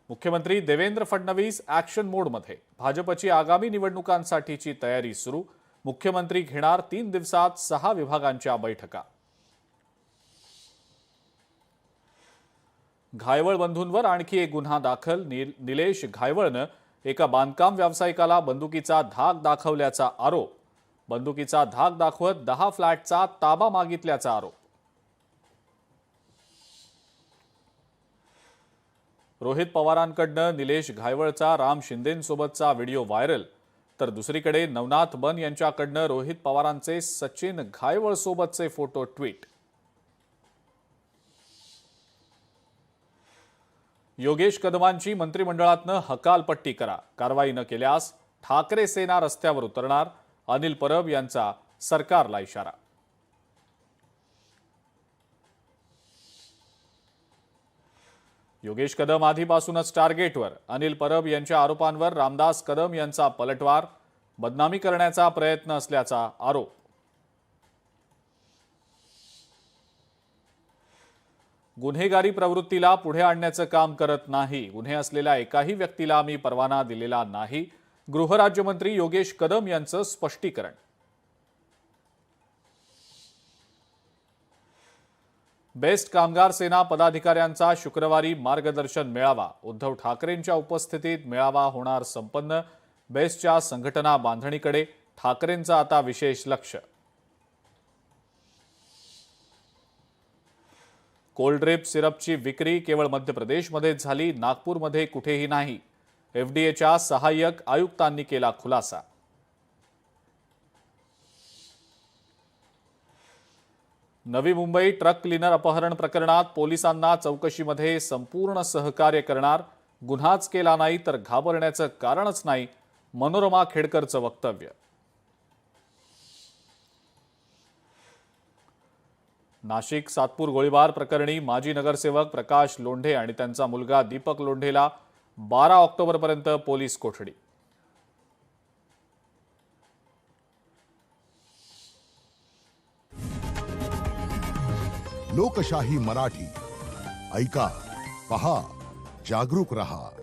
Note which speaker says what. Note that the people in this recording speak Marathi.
Speaker 1: मुख्यमंत्री देवेंद्र फडणवीस ॲक्शन मोडमध्ये. भाजपची आगामी निवडणुकांसाठीची तयारी सुरू. मुख्यमंत्री घेणार 3 दिवसात 6 विभागांच्या बैठका. घायवळ बंधूंवर आणखी एक गुन्हा दाखल. निलेश घायवळनं एका बांधकाम व्यावसायिकाला बंदुकीचा धाक दाखवल्याचा आरोप. बंदुकीचा धाक दाखवत 10 फ्लॅटचा ताबा मागितल्याचा आरोप. रोहित पवारांकडनं निलेश घायवळचा राम शिंदेंसोबतचा व्हिडिओ व्हायरल. तर दुसरीकडे नवनाथ बन यांच्याकडनं रोहित पवारांचे सचिन घायवळसोबतचे फोटो ट्विट. योगेश कदमांची मंत्रिमंडळातनं हकालपट्टी करा. कारवाई न केल्यास ठाकरे सेना रस्त्यावर उतरणार. अनिल परब यांचा सरकारला इशारा. योगेश कदम आधीपासूनच टार्गेटवर. अनिल परब यांच्या आरोपांवर रामदास कदम यांचा पलटवार. बदनामी करण्याचा प्रयत्न असल्याचा आरोप. गुन्हेगारी प्रवृत्तीला पुढे आणण्याचं काम करत नाही. गुन्हे असलेल्या एकाही व्यक्तीला मी परवाना दिलेला नाही. गृहराज्यमंत्री योगेश कदम यांचं स्पष्टीकरण. बेस्ट कामगार सेना पदाधिकाऱ्यांचा शुक्रवारी मार्गदर्शन मेळावा. उद्धव ठाकरेंच्या उपस्थितीत मेळावा होणार संपन्न. बेस्टच्या संघटना बांधणीकडे ठाकरेंचं आता विशेष लक्ष. कोल्ड्रेप सिरपची विक्री केवळ मध्य प्रदेशमध्येच झाली. नागपूरमध्ये कुठेही नाही. एफडीएच्या सहाय्यक आयुक्तांनी केला खुलासा. नवी मुंबई ट्रक क्लीनर अपहरण प्रकरणात पोलिसांना चौकशीमध्ये संपूर्ण सहकार्य करणार. गुन्हाच केला नाही तर घाबरण्याचं कारणच नाही. मनोरमा खेडकरचं वक्तव्य. नाशिक सातपूर गोळीबार प्रकरणी माजी नगरसेवक प्रकाश लोंढे आणि त्यांचा मुलगा दीपक लोंढेला 12 ऑक्टोबरपर्यंत पोलीस कोठडी.
Speaker 2: लोकशाही मराठी ऐका, पहा, जागरूक रहा.